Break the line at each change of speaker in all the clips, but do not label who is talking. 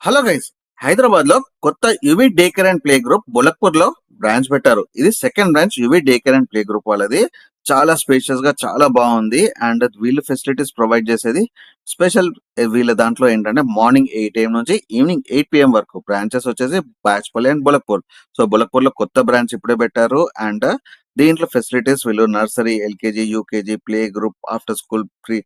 Hello guys, Hyderabad లో కొత్త UV day care and play group Bolakpur లో బ్రాంచ్ పెట్టారు. ఇది second branch UV day care and play group వాళ్ళది. చాలా స్పేషియస్ గా చాలా బాగుంది. అండ్ వీళ్ళు ఫెసిలిటీస్ ప్రొవైడ్ చేసేది స్పెషల్. వీళ్ళ దాంట్లో ఏంటంటే మార్నింగ్ 8 AM నుంచి ఈవినింగ్ 8 PM వరకు బ్రాంచెస్ వచ్చేసి బాచ్పల్లి అండ్ బొలక్పూర్. సో బొలక్పూర్ లో కొత్త బ్రాంచ్ ఇప్పుడే పెట్టారు. అండ్ దీంట్లో ఫెసిలిటీస్ వీళ్ళు nursery, LKG, UKG, play group, after school, pre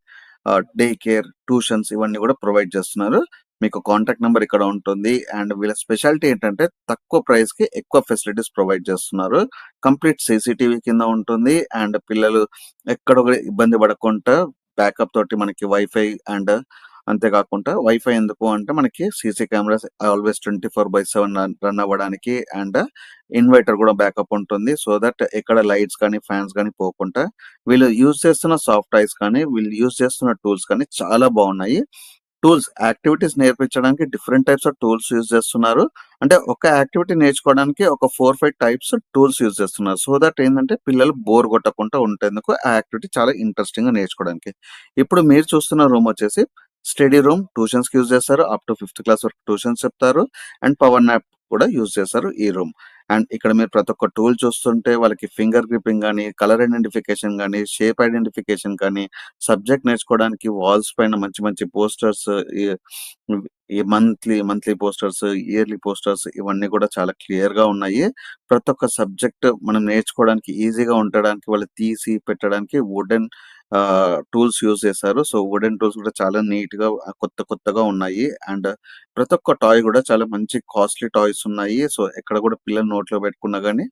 day care, tuitions ఇవన్నీ కూడా ప్రొవైడ్ చేస్తున్నారు. మీకు కాంటాక్ట్ నెంబర్ ఇక్కడ ఉంటుంది. అండ్ వీళ్ళ స్పెషాలిటీ ఏంటంటే తక్కువ ప్రైస్ కి ఎక్కువ ఫెసిలిటీస్ ప్రొవైడ్ చేస్తున్నారు. కంప్లీట్ సీసీటీవీ కింద ఉంటుంది. అండ్ పిల్లలు ఎక్కడ కూడా ఇబ్బంది పడకుండా బ్యాకప్ తోటి మనకి వైఫై, అండ్ అంతేకాకుండా వైఫై ఎందుకు అంటే మనకి సీసీ కెమెరాస్ ఆల్వేస్ 24/7 రన్ అవ్వడానికి. అండ్ ఇన్వర్టర్ కూడా బ్యాకప్ ఉంటుంది. సో దట్ ఎక్కడ లైట్స్ కానీ ఫ్యాన్స్ కానీ పోకుండా వీళ్ళు యూజ్ చేస్తున్న సాఫ్ట్ టాయ్స్ కానీ వీళ్ళు యూజ్ చేస్తున్న టూల్స్ కానీ చాలా బాగున్నాయి. టూల్స్ యాక్టివిటీస్ నేర్పించడానికి different types of tools use చేస్తున్నారు. అంటే ఒక యాక్టివిటీ నేర్చుకోవడానికి ఒక 4-5 టైప్స్ టూల్స్ యూజ్ చేస్తున్నారు. సో దట్ ఏంటంటే పిల్లలు బోర్ కొట్టకుండా ఉండేందుకు ఆ యాక్టివిటీ చాలా ఇంట్రెస్టింగ్ గా నేర్చుకోవడానికి. ఇప్పుడు మీరు చూస్తున్న రూమ్ వచ్చేసి స్టడీ రూమ్. ట్యూషన్స్ కి యూజ్ చేస్తారు. అప్ టు 5th క్లాస్ వరకు ట్యూషన్స్ చెప్తారు. అండ్ పవర్ నాప్ కూడా యూజ్ చేస్తారు ఈ రూమ్. అండ్ ఇక్కడ మీరు ప్రతి ఒక్క టూల్ చూస్తుంటే వాళ్ళకి ఫింగర్ గ్రిప్పింగ్ కానీ, కలర్ ఐడెంటిఫికేషన్ కానీ, షేప్ ఐడెంటిఫికేషన్ కానీ, సబ్జెక్ట్ నేర్చుకోవడానికి వాల్స్ పైన మంచి మంచి పోస్టర్స్, ఈ ఈ monthly monthly posters, yearly posters ఇవన్నీ కూడా చాలా క్లియర్ గా ఉన్నాయి. ప్రతి ఒక్క సబ్జెక్ట్ మనం నేర్చుకోవడానికి ఈజీగా ఉండడానికి వాళ్ళు తీసి పెట్టడానికి వుడెన్ టూల్స్ యూజ్ చేశారు. సో వుడెన్ టూల్స్ కూడా చాలా నీట్ గా కొత్త కొత్తగా ఉన్నాయి. అండ్ ప్రతి ఒక్క టాయ్ కూడా చాలా మంచి కాస్ట్లీ టాయ్స్ ఉన్నాయి. సో ఎక్కడ కూడా పిల్లలు నోట్లో పెట్టుకున్నా గానీ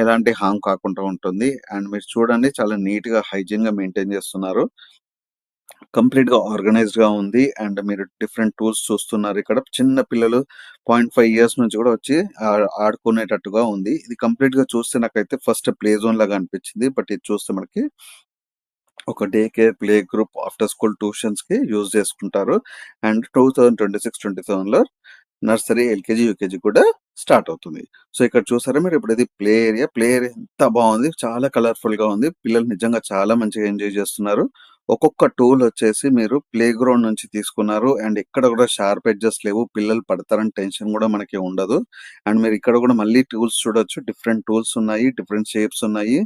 ఎలాంటి హార్మ్ కాకుండా ఉంటుంది. అండ్ మీరు చూడండి చాలా నీట్ గా హైజీన్ గా మెయింటైన్ చేస్తున్నారు. కంప్లీట్ గా ఆర్గనైజ్డ్ గా ఉంది. అండ్ మీరు డిఫరెంట్ టూల్స్ చూస్తున్నారు. ఇక్కడ చిన్న పిల్లలు 0.5 years నుంచి కూడా వచ్చి ఆడుకునేటట్టుగా ఉంది. ఇది కంప్లీట్ గా చూస్తే నాకైతే ఫస్ట్ ప్లే జోన్ లాగా అనిపించింది. బట్ ఇది చూస్తే మనకి ఒక day care, play group, after school tuitions కి యూజ్ చేసుకుంటారు. అండ్ 2026-27 లో నర్సరీ, ఎల్కేజీ, యూకేజీ కూడా స్టార్ట్ అవుతుంది. సో ఇక్కడ చూసారా మీరు, ఇప్పుడు ఇది ప్లే ఏరియా. ప్లే ఏరియా ఎంత బాగుంది, చాలా కలర్ఫుల్ గా ఉంది. పిల్లలు నిజంగా చాలా మంచిగా ఎంజాయ్ చేస్తున్నారు. ఒక్కొక్క టూల్ వచ్చేసి మీరు ప్లే గ్రౌండ్ నుంచి తీసుకున్నారు. అండ్ ఎక్కడ కూడా షార్ప్ ఎడ్జెస్ లేవు. పిల్లలు పడతారని టెన్షన్ కూడా మనకి ఉండదు. అండ్ మీరు ఇక్కడ కూడా మళ్ళీ టూల్స్ చూడొచ్చు. డిఫరెంట్ టూల్స్ ఉన్నాయి, డిఫరెంట్ షేప్స్ ఉన్నాయి.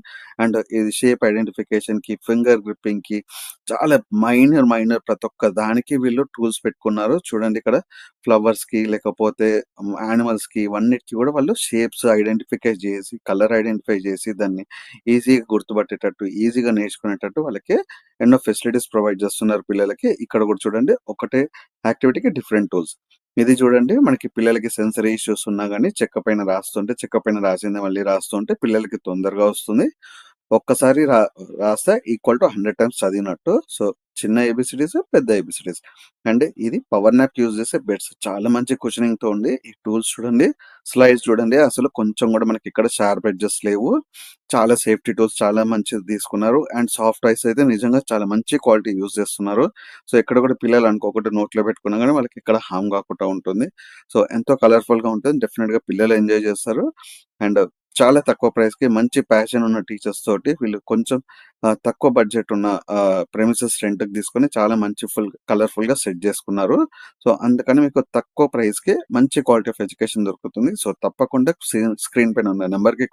అండ్ ఇది షేప్ ఐడెంటిఫికేషన్ కి, ఫింగర్ గ్రిప్పింగ్ కి, చాలా మైనర్ మైనర్ ప్రతి ఒక్క దానికి వీళ్ళు టూల్స్ పెట్టుకున్నారు. చూడండి ఇక్కడ ఫ్లవర్స్ కి, లేకపోతే యానిమల్స్ కి, ఇవన్నిటికి కూడా వాళ్ళు షేప్స్ ఐడెంటిఫై చేసి, కలర్ ఐడెంటిఫై చేసి దాన్ని ఈజీగా గుర్తుపట్టేటట్టు, ఈజీగా నేర్చుకునేటట్టు వాళ్ళకి ఎన్నో ఫెసిలిటీస్ ప్రొవైడ్ చేస్తున్నారు పిల్లలకి. ఇక్కడ కూడా చూడండి ఒకటే యాక్టివిటీకి డిఫరెంట్ టూల్స్. ఇది చూడండి మనకి పిల్లలకి సెన్సరీ ఇష్యూస్ ఉన్నా గానీ చెక్క పైన రాస్తుంటే, చెక్క పైన రాసింది మళ్ళీ రాస్తుంటే పిల్లలకి తొందరగా వస్తుంది. ఒక్కసారి రాస్తే ఈక్వల్ టు 100 టైమ్స్ చదివినట్టు. సో చిన్న ఏబిసిడీస్, పెద్ద ఏబిసిడీస్. అండ్ ఇది పవర్ నాప్ యూజ్ చేసే బెడ్స్. చాలా మంచి కుషనింగ్ తో ఉంది. ఈ టూల్స్ చూడండి, స్లైడ్స్ చూడండి, అసలు కొంచెం కూడా మనకి ఇక్కడ షార్ప్ ఎడ్జెస్ లేవు. చాలా సేఫ్టీ టూల్స్ చాలా మంచిది తీసుకున్నారు. అండ్ సాఫ్ట్ ఐస్ అయితే నిజంగా చాలా మంచి క్వాలిటీ యూజ్ చేస్తున్నారు. సో ఎక్కడ కూడా పిల్లలు అనుకోకుండా నోట్లో పెట్టుకున్నా కానీ వాళ్ళకి ఇక్కడ హార్మ్ కాకుండా ఉంటుంది. సో ఎంతో కలర్ఫుల్ గా ఉంటుంది. డెఫినెట్ గా పిల్లలు ఎంజాయ్ చేస్తారు. అండ్ చాలా తక్కువ ప్రైస్ కి మంచి ప్యాషన్ ఉన్న టీచర్స్ తోటి వీళ్ళు కొంచెం తక్కువ బడ్జెట్ ఉన్న ప్రెమిసెస్ రెంట్ కి తీసుకొని చాలా మంచి కలర్ఫుల్ గా సెట్ చేసుకున్నారు. సో అందుకని మీకు తక్కువ ప్రైస్ కి మంచి క్వాలిటీ ఆఫ్ ఎడ్యుకేషన్ దొరుకుతుంది. సో తప్పకుండా స్క్రీన్ పైన ఉన్న నెంబర్ కి